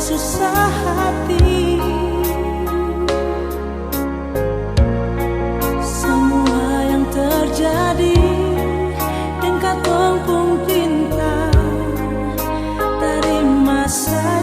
sesusah hati. Semua yang terjadi dengan tumpung cinta, terima saja.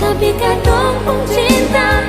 Tapi kata tumpung cinta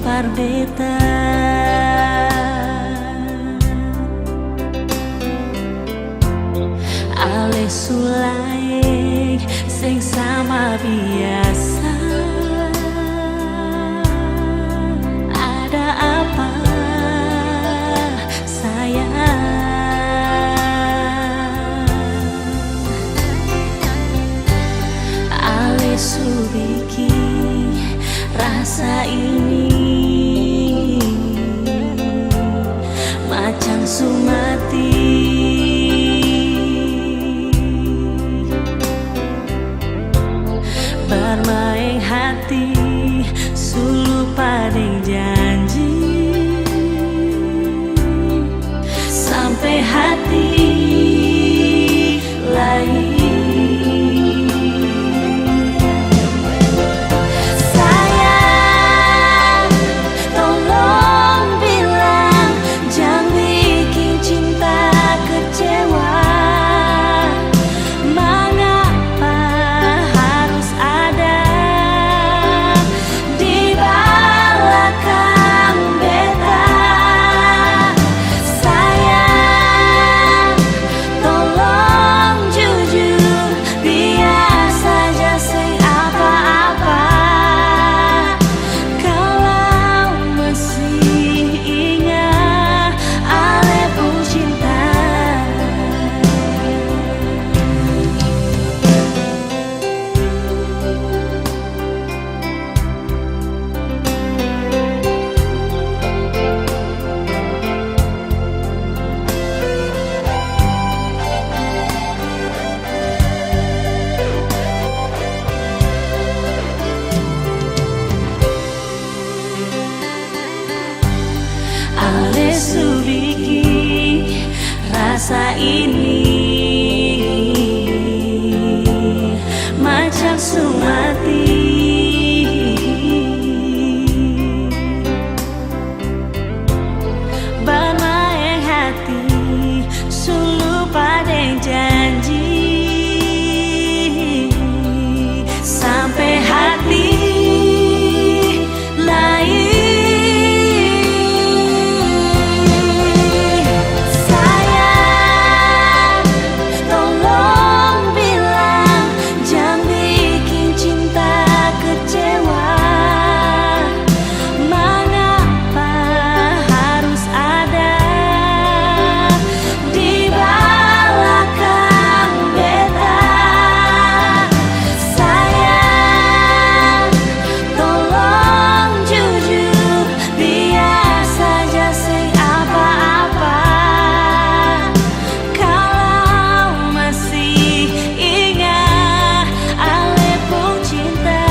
parbeta ale sulaik sing sama biasa. Ada apa sayang? Ale subiki rasa ini macam sumati bermain hati sulu padeng janji sampai hati lain. Mengapa macam sumati. Bermain hati sulu pada janji, sampai hati lain. Sayang, tolong bilang jangan bikin cinta kecewa. Mengapa harus ada di belakang beta? Sayang, tolong jujur, biar saja sing apa-apa. Kalau masih ingat ale pun cinta,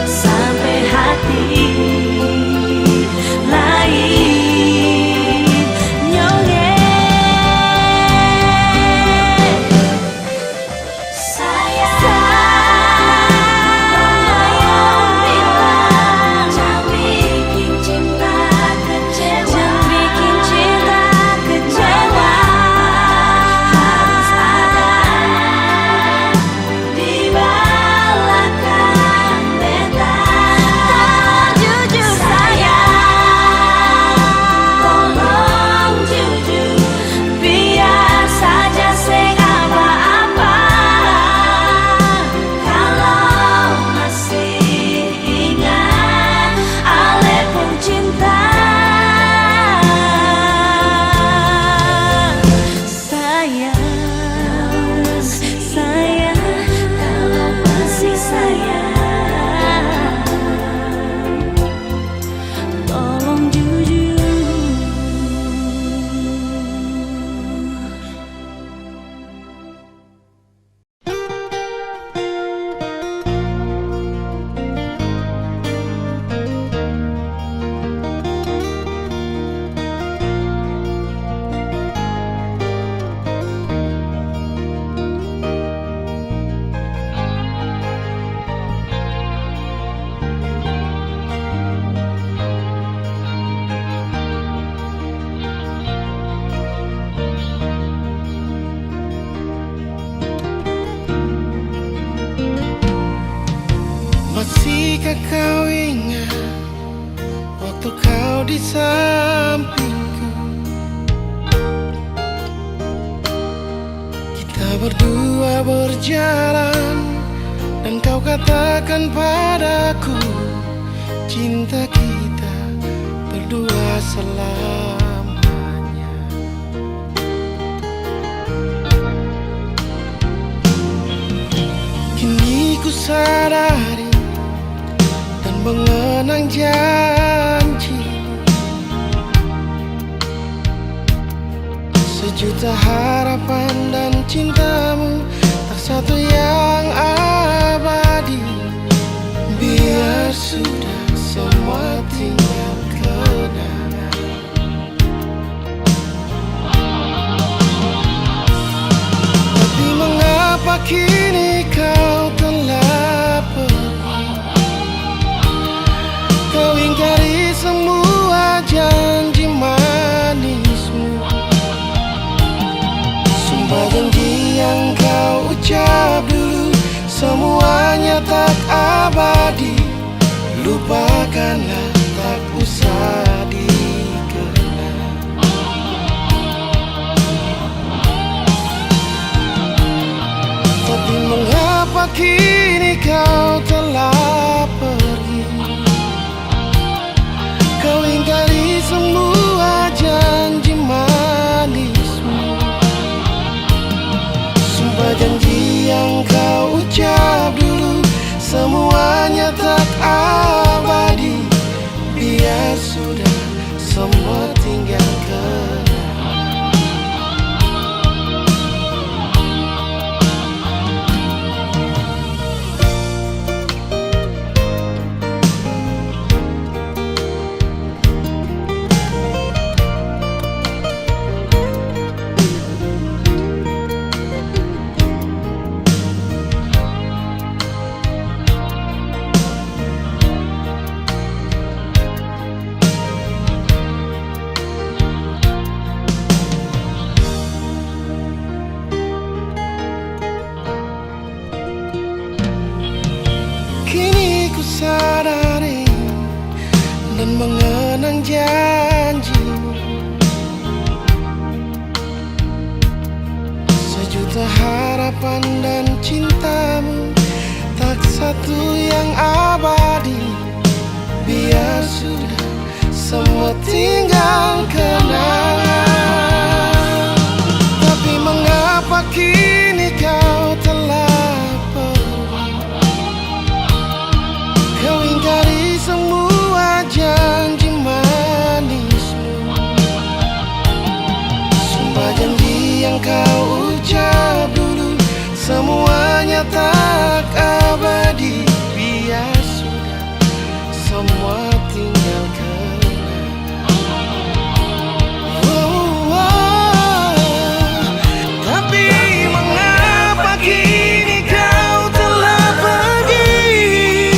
sampai hati lain nyongeng. Sayang, tolong bilang jangan bikin cinta kecewa. Jangan bikin cinta kecewa. Harus ada di belakang beta. Tolong jujur sayang, tolong jujur, biar saja sing apa-apa. Kalau masih ingat ale pun cinta. Sayang, sayang, kalau masih sayang, tolong jujur. Masihkah kau ingat waktu kau di sampingku? Kita berdua berjalan dan kau katakan padaku, cinta kita berdua selamanya. Kini ku sadari dan mengenang janji, sejuta harapan dan cintamu, tak satu yang abadi. Biar sudah semua tinggal kenangan. Tapi mengapa kini kau telah pergi? Kau ingkari semua janji manismu, sumpah janji yang kau ucap dulu, semuanya tak abadi. Lupakanlah, tak usah dikenang. Tapi mengapa kini kau telah pergi? Kau ingkari semua janji manismu, sumpah janji yang kau ucap dulu, semuanya tak abadi. Biar sudah semua tinggal kenangan. janjimu. Sejuta harapan dan cintamu, tak satu yang abadi. Biar sudah semua tinggal kenangan. Tapi mengapa kini kau telah pergi? Kau ingkari semua janji manismu. Sumpah janji yang kau ucap dulu, semuanya tak abadi. Biar sudah semua tinggal kenangan. Tapi mengapa kini kau telah pergi?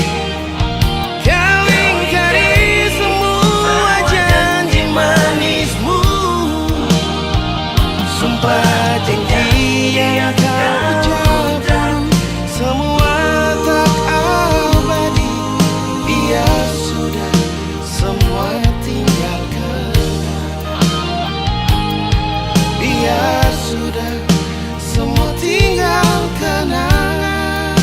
Kau ingkari semua janji manismu. Sumpah janji yang kau ucapkan, semua tak abadi. Biar sudah semua tinggal kenangan. Biar sudah semua tinggal kenangan.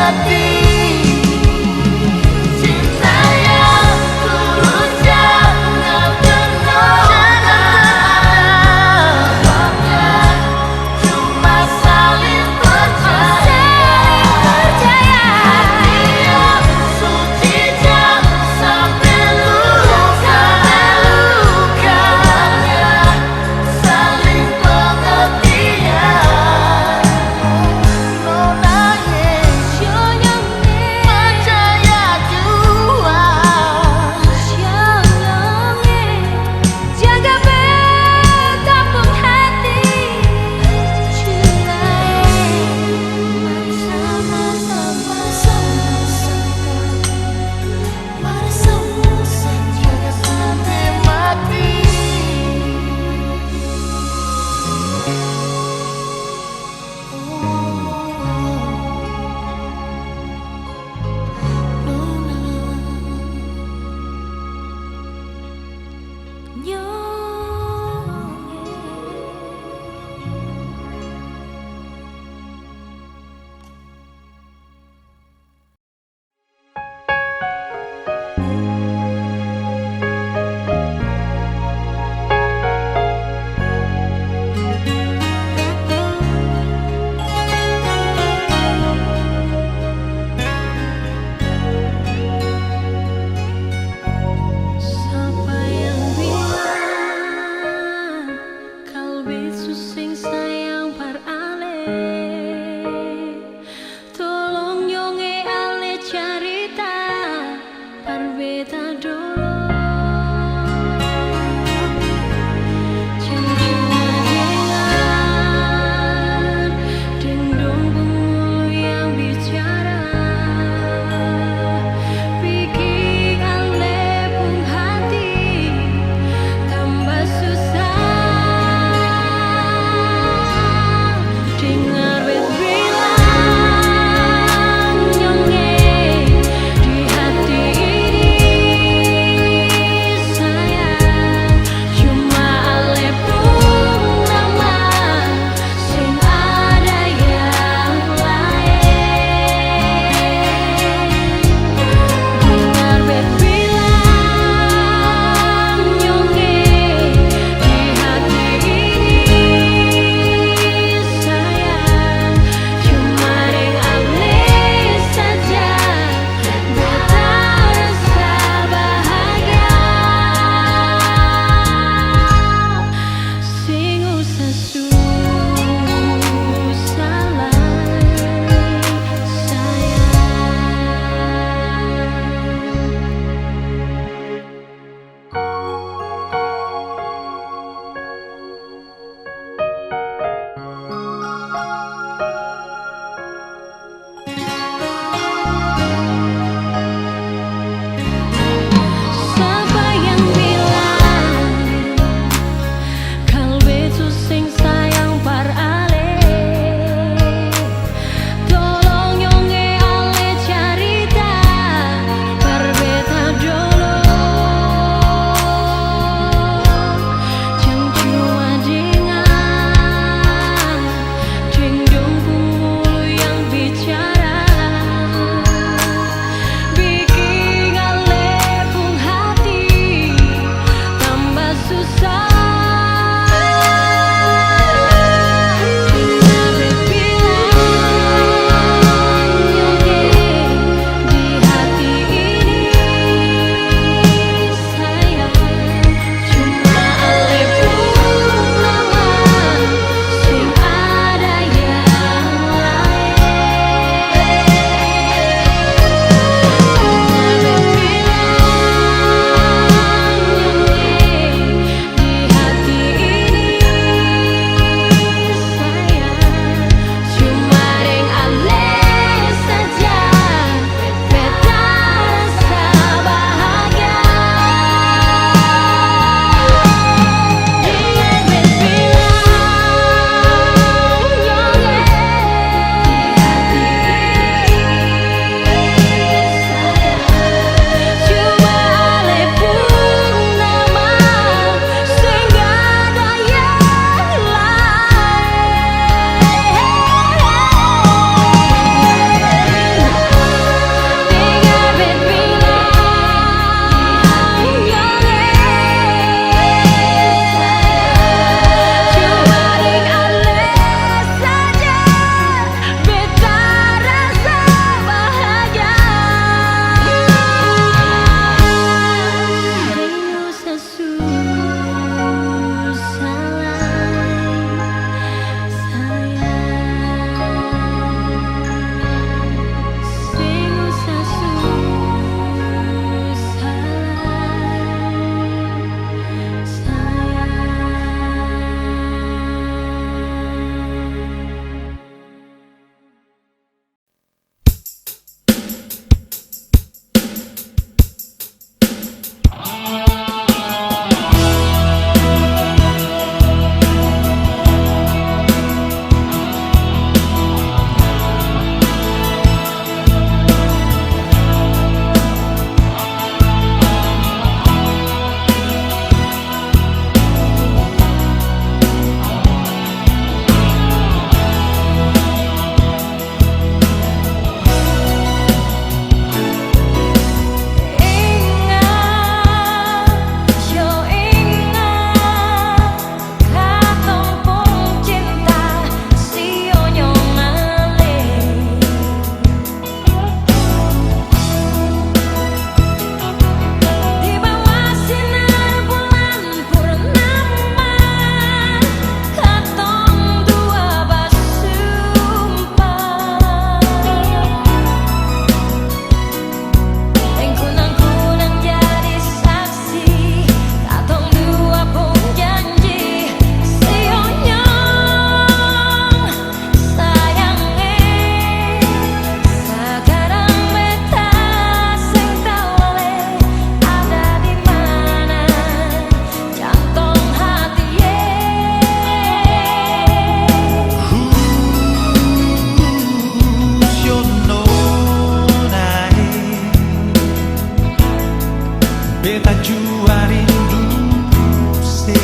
hati. Cinta yang tulus jangan pernah ada, cuma saling percaya. Hati yang suci jangan sampai luka, saling pengertian. No nangis, Jangan beta jua rindu se.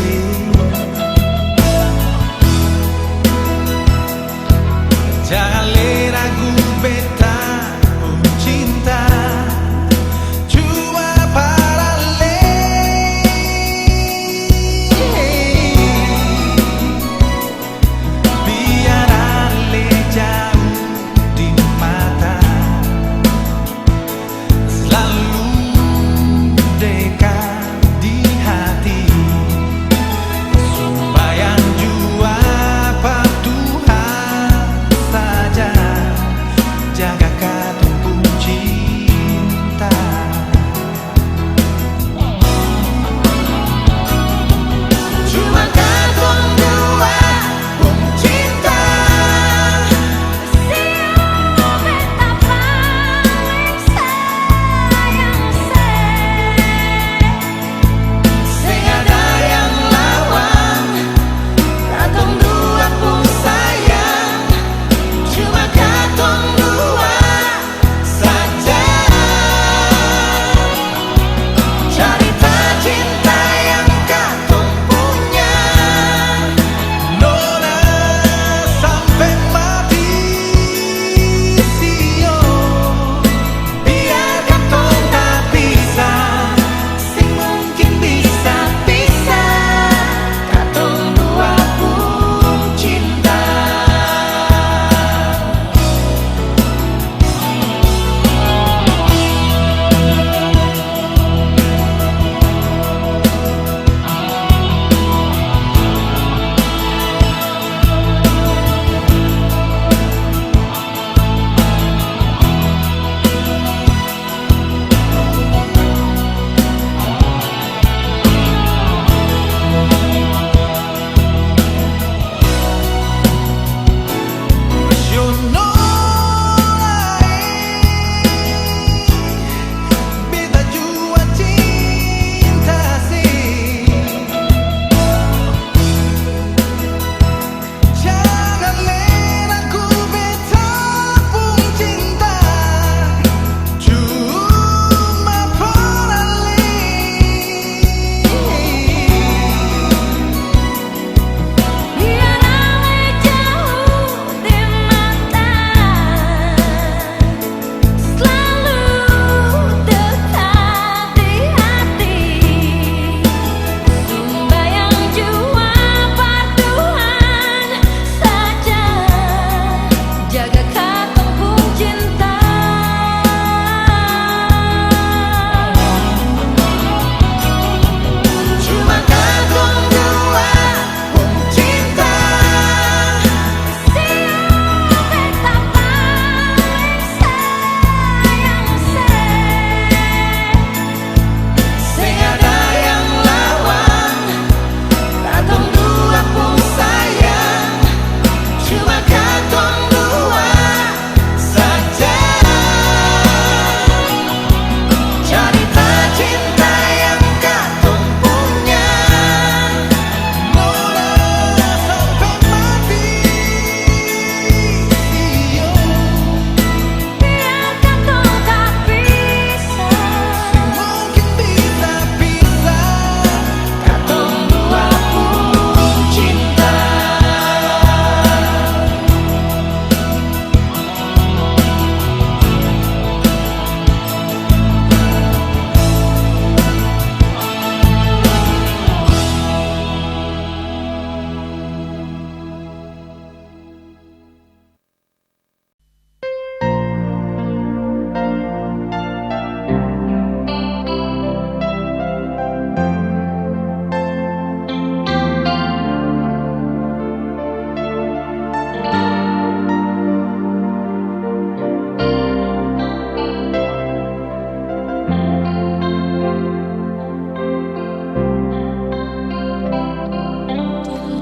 Jangan ragu beta cinta cuma para biar ale jauh di mata, selalu dekat di hati. Sembayang jua apa Tuhan saja, jaga katong pun cinta. Cuma katong dua pun cinta. Siapa beta paling sayang se. Sing ada yang lawan, katong dua pun sayang. Cuma katong dua saja. Cerita cinta yang katong punya, nona sampai mati sio. Biar katong tak pisah, sing mungkin bisa pisah. Katong dua pun cinta. Beta jua cinta sih. Jangan ragu beta pun cinta cuma para Biar ale jauh di mata, selalu dekat di hati. Sembayang jua apa Tuhan saja, jaga katong pun cinta. Cuma katong dua pun cinta. Siapa beta paling sayang se. Sing ada yang lawan, katong dua pun sayang. Cuma katong dua saja. Cerita cinta yang katong punya, nona sampai mati sio. Biar katong tak pisah, Mungkin bisa pisah. Katong dua pun cinta.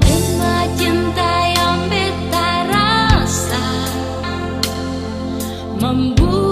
Cuma cinta yang beta rasa membuat